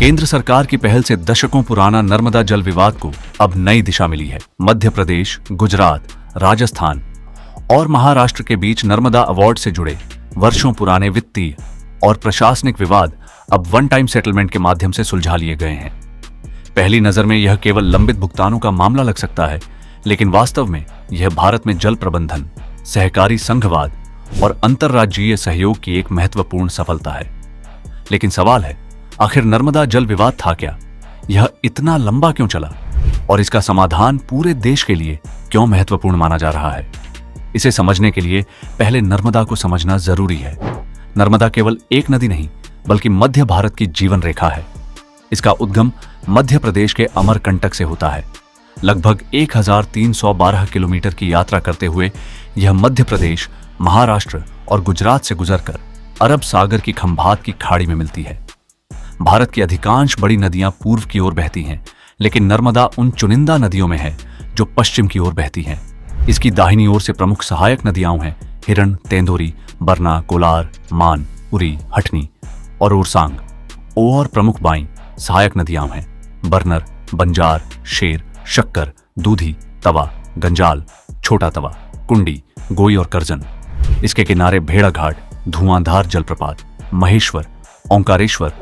केंद्र सरकार की पहल से दशकों पुराना नर्मदा जल विवाद को अब नई दिशा मिली है। मध्य प्रदेश, गुजरात, राजस्थान और महाराष्ट्र के बीच नर्मदा अवार्ड से जुड़े वर्षों पुराने वित्तीय और प्रशासनिक विवाद अब वन टाइम सेटलमेंट के माध्यम से सुलझा लिए गए हैं। पहली नजर में यह केवल लंबित भुगतानों का मामला लग सकता है, लेकिन वास्तव में यह भारत में जल प्रबंधन, सहकारी संघवाद और अंतर्राज्यीय सहयोग की एक महत्वपूर्ण सफलता है। लेकिन सवाल है, आखिर नर्मदा जल विवाद था क्या? यह इतना लंबा क्यों चला और इसका समाधान पूरे देश के लिए क्यों महत्वपूर्ण माना जा रहा है? इसे समझने के लिए पहले नर्मदा को समझना जरूरी है। नर्मदा केवल एक नदी नहीं, बल्कि मध्य भारत की जीवन रेखा है। इसका उद्गम मध्य प्रदेश के अमरकंटक से होता है। लगभग 1312 किलोमीटर की यात्रा करते हुए यह मध्य प्रदेश, महाराष्ट्र और गुजरात से गुजरकर अरब सागर की खंभात की खाड़ी में मिलती है। भारत की अधिकांश बड़ी नदियां पूर्व की ओर बहती हैं, लेकिन नर्मदा उन चुनिंदा नदियों में है जो पश्चिम की ओर बहती हैं। इसकी दाहिनी ओर से प्रमुख सहायक नदियां हैं हिरण, तेंदुरी, बरना, कोलार, मान, उरी, हटनी और ओरसांग। और प्रमुख बाईं सहायक नदियां हैं बरनर, बंजार, शेर, शक्कर, दूधी, तवा, गंजाल, छोटा तवा, कुंडी, गोई और करजन। इसके किनारे भेड़ा घाट, धुआंधार जलप्रपात, महेश्वर, ओंकारेश्वर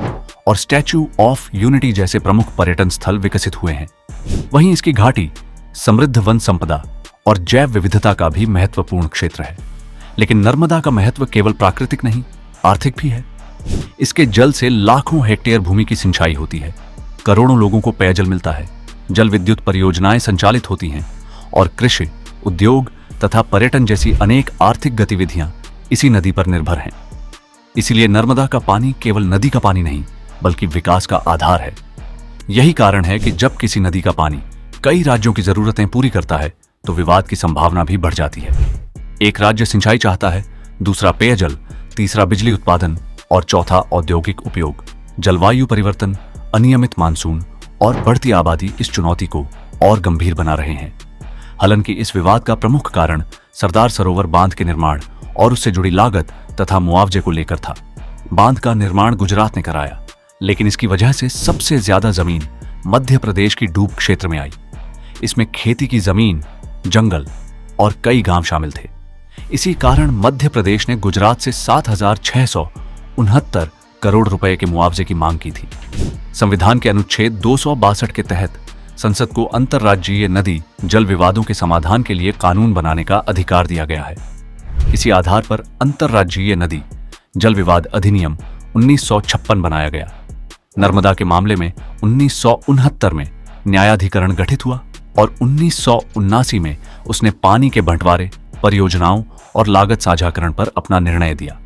और स्टैच्यू ऑफ यूनिटी जैसे प्रमुख पर्यटन स्थल विकसित हुए हैं। वहीं इसकी घाटी समृद्ध वन संपदा और जैव विविधता का भी महत्वपूर्ण क्षेत्र है। लेकिन नर्मदा का महत्व केवल प्राकृतिक नहीं, आर्थिक भी है। इसके जल से लाखों हेक्टेयर भूमि की सिंचाई होती है, करोड़ों लोगों को पेयजल मिलता है, जल विद्युत परियोजनाएं संचालित होती हैं और कृषि, उद्योग तथा पर्यटन जैसी अनेक आर्थिक गतिविधियां इसी नदी पर निर्भर हैं। इसीलिए नर्मदा का पानी केवल नदी का पानी नहीं, बल्कि विकास का आधार है। यही कारण है कि जब किसी नदी का पानी कई राज्यों की जरूरतें पूरी करता है, तो विवाद की संभावना भी बढ़ जाती है। एक राज्य सिंचाई चाहता है, दूसरा पेयजल, तीसरा बिजली उत्पादन और चौथा औद्योगिक उपयोग। जलवायु परिवर्तन, अनियमित मानसून और बढ़ती आबादी इस चुनौती को और गंभीर बना रहे हैं। हालांकि इस विवाद का प्रमुख कारण सरदार सरोवर बांध के निर्माण और उससे जुड़ी लागत तथा मुआवजे को लेकर था। बांध का निर्माण गुजरात ने कराया, लेकिन इसकी वजह से सबसे ज्यादा जमीन मध्य प्रदेश की डूब क्षेत्र में आई। इसमें खेती की जमीन, जंगल और कई गांव शामिल थे। इसी कारण मध्य प्रदेश ने गुजरात से 7,669 करोड़ रुपए के मुआवजे की मांग की थी। संविधान के अनुच्छेद 262 के तहत संसद को अंतर्राज्यीय नदी जल विवादों के समाधान के लिए कानून बनाने का अधिकार दिया गया है। इसी आधार पर अंतर्राज्यीय नदी जल विवाद अधिनियम 1956 बनाया गया। नर्मदा के मामले में 1969 में न्यायाधिकरण गठित हुआ और 1979 में उसने पानी के बंटवारे, परियोजनाओं और लागत साझाकरण पर अपना निर्णय दिया।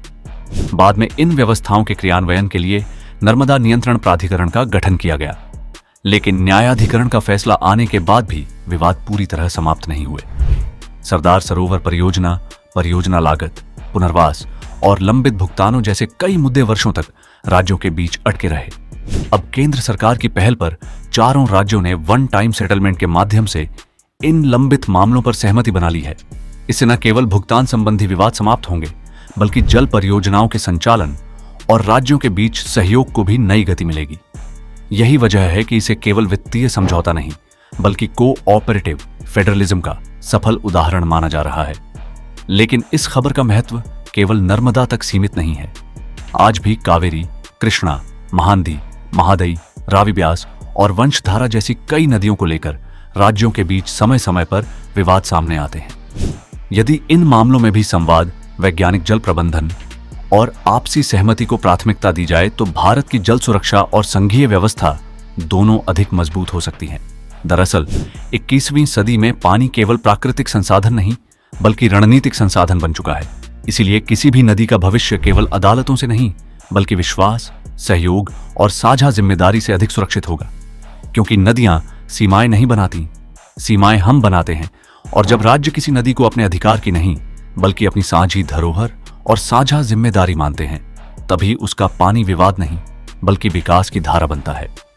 बाद में इन व्यवस्थाओं के क्रियान्वयन के लिए नर्मदा नियंत्रण प्राधिकरण का गठन किया गया। लेकिन न्यायाधिकरण का फैसला आने के बाद भी विवाद पूरी तरह समाप्त नहीं हुए। सरदार सरोवर परियोजना, परियोजना लागत, पुनर्वास और लंबित भुगतानों जैसे कई मुद्दे वर्षों तक राज्यों के बीच अटके रहे। अब केंद्र सरकार की पहल पर चारों राज्यों ने वन टाइम सेटलमेंट के माध्यम से इन लंबित मामलों पर सहमति बना ली है। इससे न केवल भुगतान संबंधी विवाद समाप्त होंगे, बल्कि जल परियोजनाओं के संचालन और राज्यों के बीच सहयोग को भी नई गति मिलेगी। यही वजह है कि इसे केवल वित्तीय समझौता नहीं, बल्कि कोऑपरेटिव फेडरलिज्म का सफल उदाहरण माना जा रहा है। लेकिन इस खबर का महत्व केवल नर्मदा तक सीमित नहीं है। आज भी कावेरी, कृष्णा, महानदी, महादई, रावी ब्यास और वंशधारा जैसी कई नदियों को लेकर राज्यों के बीच समय समय पर विवाद सामने आते हैं। यदि इन मामलों में भी संवाद, वैज्ञानिक जल प्रबंधन और आपसी सहमति को प्राथमिकता दी जाए, तो भारत की जल सुरक्षा और संघीय व्यवस्था दोनों अधिक मजबूत हो सकती हैं। दरअसल 21वीं सदी में पानी केवल प्राकृतिक संसाधन नहीं, बल्कि रणनीतिक संसाधन बन चुका है। इसीलिए किसी भी नदी का भविष्य केवल अदालतों से नहीं, बल्कि विश्वास, सहयोग और साझा जिम्मेदारी से अधिक सुरक्षित होगा। क्योंकि नदियां सीमाएं नहीं बनाती, सीमाएं हम बनाते हैं। और जब राज्य किसी नदी को अपने अधिकार की नहीं, बल्कि अपनी साझी धरोहर और साझा जिम्मेदारी मानते हैं, तभी उसका पानी विवाद नहीं, बल्कि विकास की धारा बनता है।